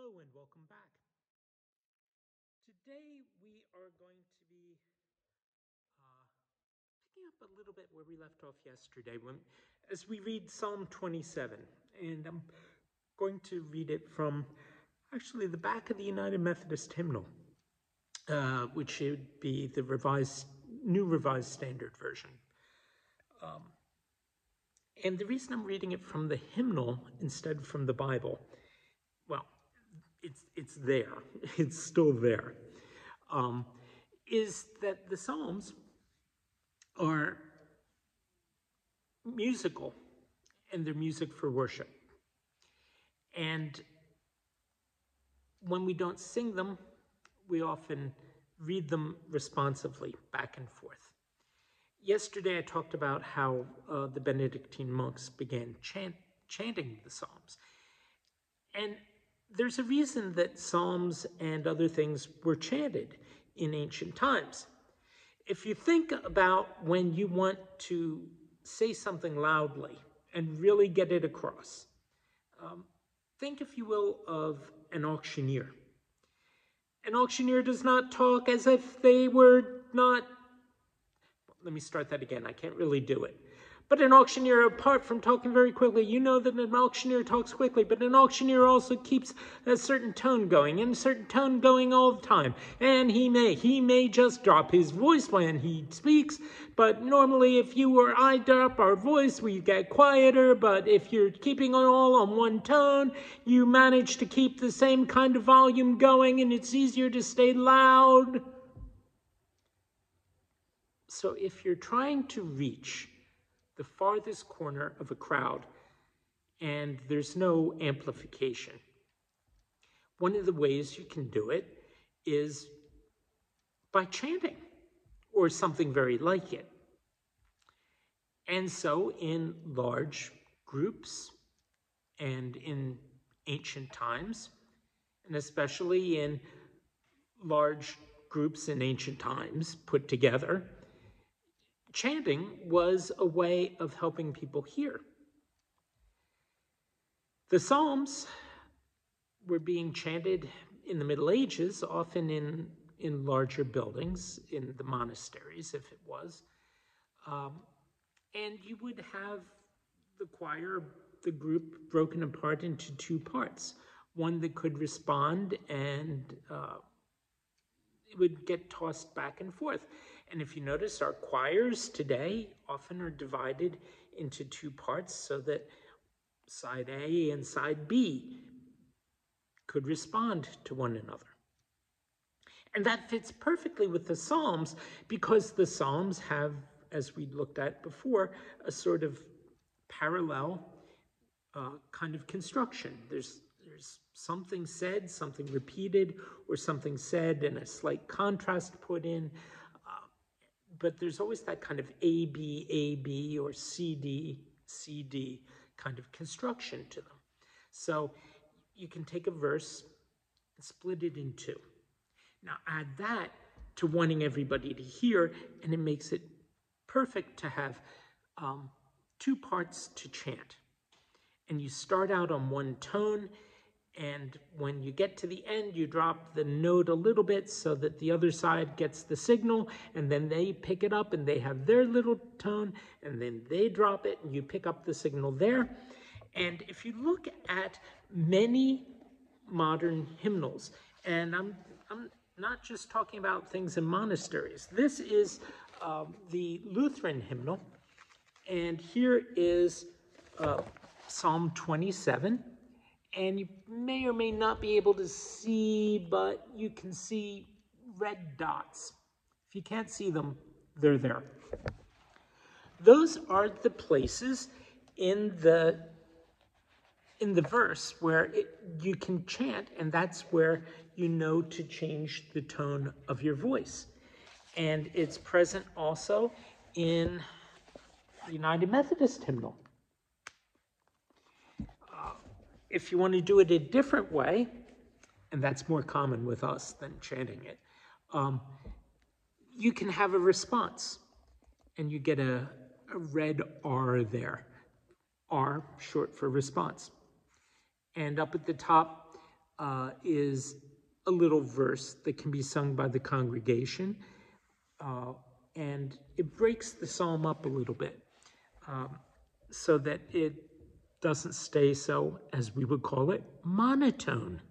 Hello and welcome back. Today we are going to be picking up a little bit where we left off yesterday as we read Psalm 27. And I'm going to read it from actually the back of the United Methodist Hymnal, which should be the New Revised Standard Version. And the reason I'm reading it from the hymnal instead from the Bible, well, it's there, it's still there, is that the Psalms are musical, and they're music for worship. And when we don't sing them, we often read them responsively, back and forth. Yesterday I talked about how the Benedictine monks began chanting the Psalms. And there's a reason that psalms and other things were chanted in ancient times. If you think about when you want to say something loudly and really get it across, think, if you will, of an auctioneer. An auctioneer does not talk as if they were not... Let me start that again. I can't really do it. But an auctioneer, apart from talking very quickly, you know that an auctioneer talks quickly, but an auctioneer also keeps a certain tone going, and a certain tone going all the time. And he may just drop his voice when he speaks, but normally if you or I drop our voice, we get quieter, but if you're keeping it all on one tone, you manage to keep the same kind of volume going, and it's easier to stay loud. So if you're trying to reach the farthest corner of a crowd and there's no amplification, one of the ways you can do it is by chanting or something very like it. And so in large groups and in ancient times, and especially in large groups in ancient times put together, chanting was a way of helping people hear. The Psalms were being chanted in the Middle Ages, often in larger buildings, in the monasteries, if it was. And you would have the choir, the group, broken apart into two parts. One that could respond, and it would get tossed back and forth. And if you notice, our choirs today often are divided into two parts so that side A and side B could respond to one another. And that fits perfectly with the Psalms, because the Psalms have, as we looked at before, a sort of parallel kind of construction. There's something said, something repeated, or something said and a slight contrast put in. But there's always that kind of A-B, or C-D kind of construction to them. So you can take a verse and split it in two. Now add that to wanting everybody to hear, and it makes it perfect to have two parts to chant. And you start out on one tone, and when you get to the end, you drop the note a little bit so that the other side gets the signal, and then they pick it up and they have their little tone, and then they drop it and you pick up the signal there. And if you look at many modern hymnals, and I'm not just talking about things in monasteries. This is the Lutheran hymnal, and here is Psalm 27. And you may or may not be able to see, but you can see red dots. If you can't see them, they're there. Those are the places in the verse where you can chant, and that's where you know to change the tone of your voice. And it's present also in the United Methodist hymnal. If you want to do it a different way, and that's more common with us than chanting it, you can have a response, and you get a red R there. R, short for response. And up at the top, is a little verse that can be sung by the congregation, and it breaks the psalm up a little bit so that it doesn't stay so, as we would call it, monotone.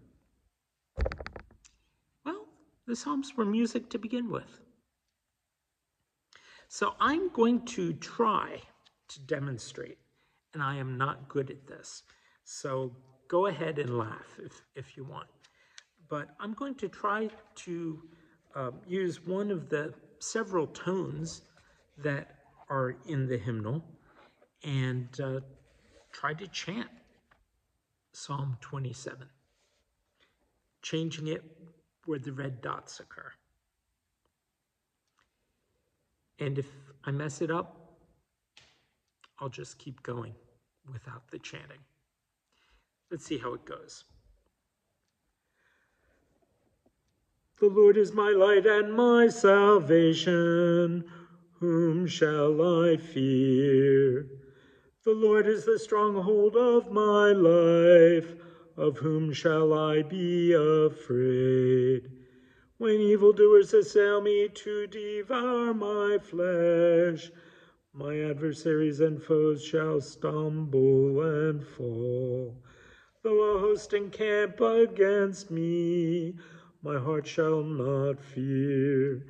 Well, the psalms were music to begin with. So I'm going to try to demonstrate, and I am not good at this. So go ahead and laugh if you want. But I'm going to try to use one of the several tones that are in the hymnal and try to chant Psalm 27, changing it where the red dots occur. And if I mess it up, I'll just keep going without the chanting. Let's see how it goes. The Lord is my light and my salvation. Whom shall I fear? The Lord is the stronghold of my life. Of whom shall I be afraid? When evildoers assail me to devour my flesh, my adversaries and foes shall stumble and fall. Though a host encamp against me, my heart shall not fear.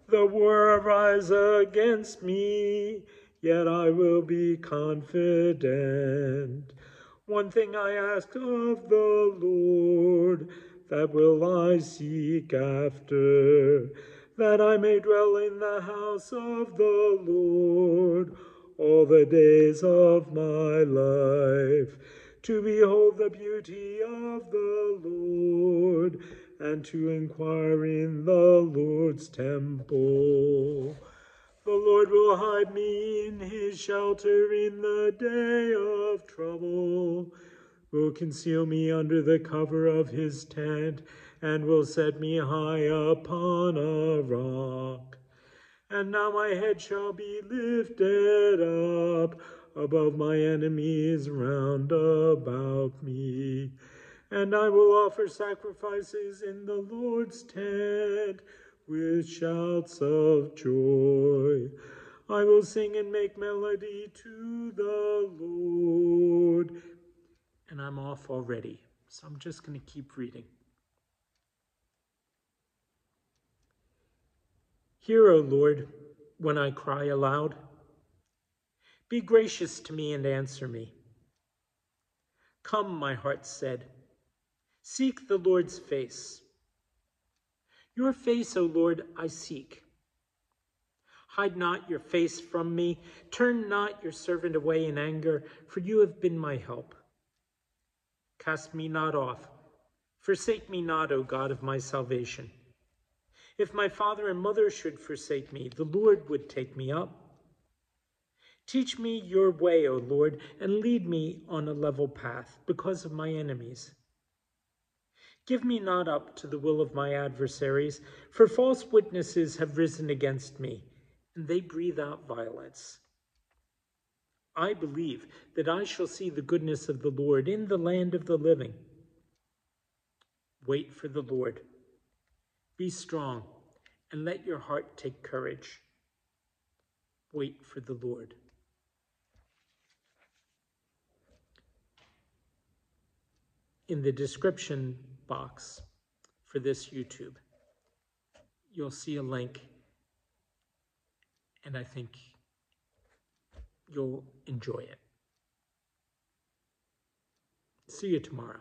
Though war arise against me, yet I will be confident. One thing I ask of the Lord, that will I seek after, that I may dwell in the house of the Lord all the days of my life, to behold the beauty of the Lord, and to inquire in the Lord's temple. The Lord will hide me in his shelter in the day of trouble, will conceal me under the cover of his tent, and will set me high upon a rock. And now my head shall be lifted up above my enemies round about me. And I will offer sacrifices in the Lord's tent with shouts of joy. I will sing and make melody to the Lord. And I'm off already, so I'm just going to keep reading. Hear, O Lord, when I cry aloud. Be gracious to me and answer me. Come, my heart said, seek the Lord's face. Your face, O Lord, I seek. Hide not your face from me. Turn not your servant away in anger, for you have been my help. Cast me not off. Forsake me not, O God of my salvation. If my father and mother should forsake me, the Lord would take me up. Teach me your way, O Lord, and lead me on a level path because of my enemies. Give me not up to the will of my adversaries, for false witnesses have risen against me, and they breathe out violence. I believe that I shall see the goodness of the Lord in the land of the living. Wait for the Lord. Be strong, and let your heart take courage. Wait for the Lord. In the description box for this YouTube, you'll see a link, and I think you'll enjoy it. See you tomorrow.